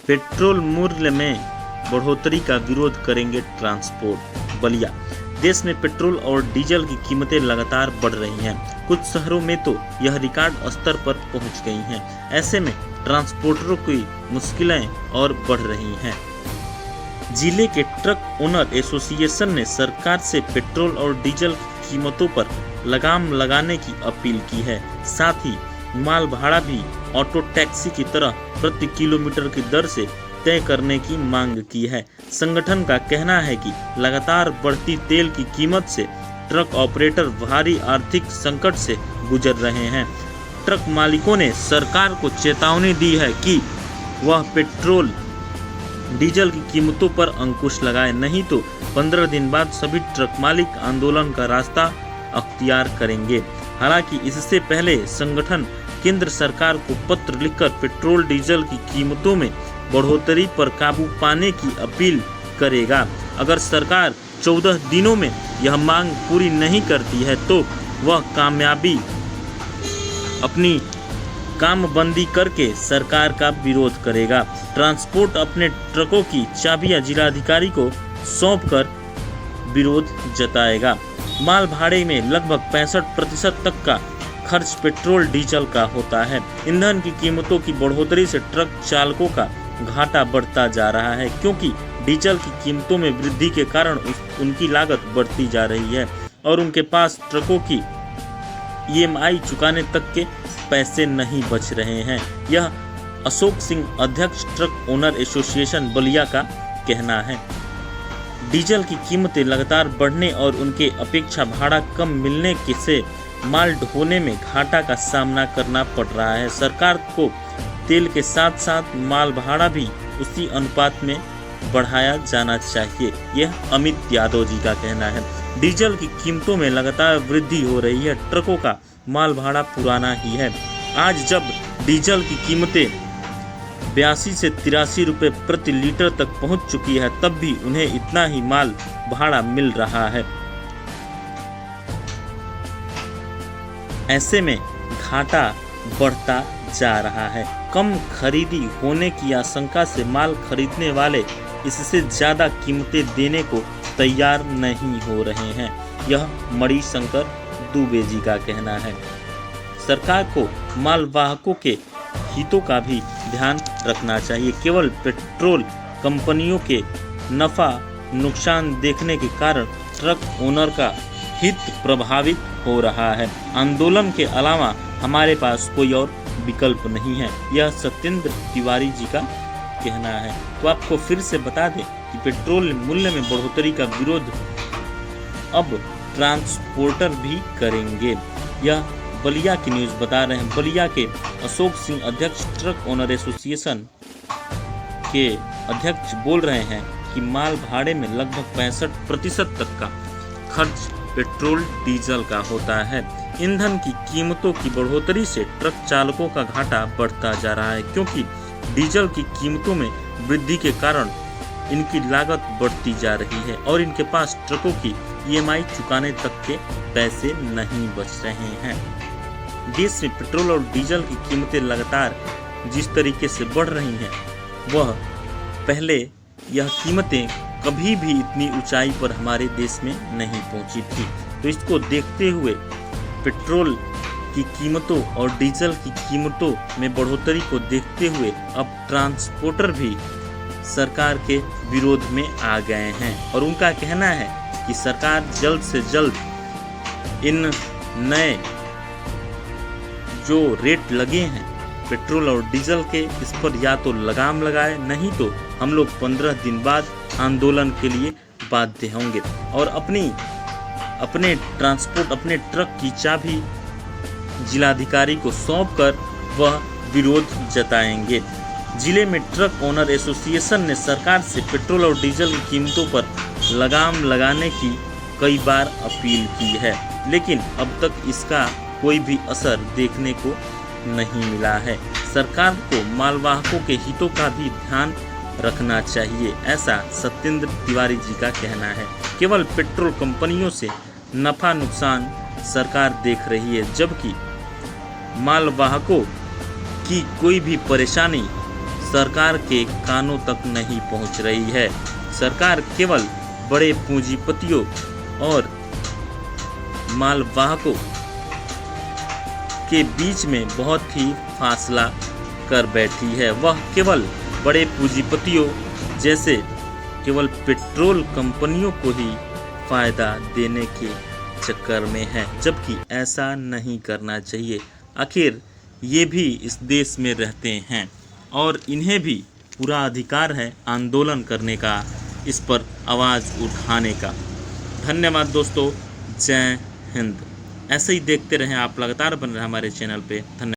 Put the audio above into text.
Petrol मूल्य में बढ़ोतरी का विरोध करेंगे ट्रांसपोर्ट। बलिया। देश में पेट्रोल और डीजल की कीमतें लगातार बढ़ रही हैं। कुछ शहरों में तो यह रिकॉर्ड स्तर पर पहुंच गई हैं। ऐसे में ट्रांसपोर्टरों की मुश्किलें और बढ़ रही हैं। जिले के ट्रक ओनर एसोसिएशन ने सरकार से पेट्रोल और डीजल की कीमतों पर लगाम लगाने की अपील की है। साथ ही माल भाड़ा भी ऑटो टैक्सी की तरह प्रति किलोमीटर की दर से तय करने की मांग की है। संगठन का कहना है कि लगातार बढ़ती तेल की कीमत से ट्रक ऑपरेटर भारी आर्थिक संकट से गुजर रहे हैं। ट्रक मालिकों ने सरकार को चेतावनी दी है कि वह पेट्रोल डीजल की कीमतों पर अंकुश लगाए, नहीं तो 15 दिन बाद सभी ट्रक मालिक आंदोलन का रास्ता अख्तियार करेंगे। हालांकि इससे पहले संगठन केंद्र सरकार को पत्र लिखकर पेट्रोल डीजल की कीमतों में बढ़ोतरी पर काबू पाने की अपील करेगा। अगर सरकार 14 दिनों में यह मांग पूरी नहीं करती है तो वह अपनी कामबंदी करके सरकार का विरोध करेगा। ट्रांसपोर्ट अपने ट्रकों की चाबियां जिलाधिकारी को सौंपकर विरोध जताएगा। माल भाड़े में लगभग 65% तक का खर्च पेट्रोल डीजल का होता है। ईंधन की कीमतों की बढ़ोतरी से ट्रक चालकों का घाटा बढ़ता जा रहा है, क्योंकि डीजल की कीमतों में वृद्धि के कारण उनकी लागत बढ़ती जा रही है और उनके पास ट्रकों की ईएमआई चुकाने तक के पैसे नहीं बच रहे हैं। यह अशोक सिंह, अध्यक्ष ट्रक ओनर एसोसिएशन बलिया का कहना है। डीजल की कीमतें लगातार बढ़ने और उनके अपेक्षा भाड़ा कम मिलने से माल ढोने में घाटा का सामना करना पड़ रहा है। सरकार को तेल के साथ साथ माल भाड़ा भी उसी अनुपात में बढ़ाया जाना चाहिए। यह अमित यादव जी का कहना है। डीजल की कीमतों में लगातार वृद्धि हो रही है। ट्रकों का माल भाड़ा पुराना ही है। आज जब डीजल की कीमतें 82 से 83 रुपये प्रति लीटर तक पहुंच चुकी है, तब भी उन्हें इतना ही माल भाड़ा मिल रहा है। ऐसे में घाटा बढ़ता जा रहा है। कम खरीदी होने की आशंका से माल खरीदने वाले इससे ज़्यादा कीमतें देने को तैयार नहीं हो रहे हैं। यह मणिशंकर दुबे जी का कहना है। सरकार को मालवाहकों के हितों का भी ध्यान रखना चाहिए। केवल पेट्रोल कंपनियों के नफा नुकसान देखने के कारण ट्रक ओनर का हित प्रभावित हो रहा है। आंदोलन के अलावा हमारे पास कोई और विकल्प नहीं है। यह सत्येंद्र तिवारी जी का कहना है। तो आपको फिर से बता दें कि पेट्रोल मूल्य में बढ़ोतरी का विरोध अब ट्रांसपोर्टर भी करेंगे। यह बलिया की न्यूज़ बता रहे हैं। बलिया के अशोक सिंह, अध्यक्ष ट्रक ओनर एसोसिएशन के अध्यक्ष बोल रहे हैं कि माल भाड़े में लगभग 65% तक का खर्च पेट्रोल डीजल का होता है। ईंधन की कीमतों की बढ़ोतरी से ट्रक चालकों का घाटा बढ़ता जा रहा है, क्योंकि डीजल की कीमतों में वृद्धि के कारण इनकी लागत बढ़ती जा रही है और इनके पास ट्रकों की ईएमआई चुकाने तक के पैसे नहीं बच रहे हैं। देश में पेट्रोल और डीजल की कीमतें लगातार जिस तरीके से बढ़ रही हैं, वह पहले यह कीमतें कभी भी इतनी ऊंचाई पर हमारे देश में नहीं पहुंची थी। तो इसको देखते हुए पेट्रोल की कीमतों और डीजल की कीमतों में बढ़ोतरी को देखते हुए अब ट्रांसपोर्टर भी सरकार के विरोध में आ गए हैं और उनका कहना है कि सरकार जल्द से जल्द इन नए जो रेट लगे हैं पेट्रोल और डीजल के, इस पर या तो लगाम लगाए, नहीं तो हम लोग 15 दिन बाद आंदोलन के लिए बाध्य होंगे और अपने ट्रक की चाबी जिलाधिकारी को सौंपकर वह विरोध जताएंगे। जिले में ट्रक ओनर एसोसिएशन ने सरकार से पेट्रोल और डीजल की कीमतों पर लगाम लगाने की कई बार अपील की है, लेकिन अब तक इसका कोई भी असर देखने को नहीं मिला है। सरकार को मालवाहकों के हितों का भी ध्यान रखना चाहिए, ऐसा सत्येंद्र तिवारी जी का कहना है। केवल पेट्रोल कंपनियों से नफा नुकसान सरकार देख रही है, जबकि मालवाहकों की कोई भी परेशानी सरकार के कानों तक नहीं पहुंच रही है। सरकार केवल बड़े पूंजीपतियों और मालवाहकों के बीच में बहुत ही फासला कर बैठी है। वह केवल बड़े पूंजीपतियों जैसे केवल पेट्रोल कंपनियों को ही फायदा देने के चक्कर में है, जबकि ऐसा नहीं करना चाहिए। आखिर ये भी इस देश में रहते हैं और इन्हें भी पूरा अधिकार है आंदोलन करने का, इस पर आवाज़ उठाने का। धन्यवाद दोस्तों, जय हिंद। ऐसे ही देखते रहें आप, लगातार बन रहे हमारे चैनल पे। धन्यवाद।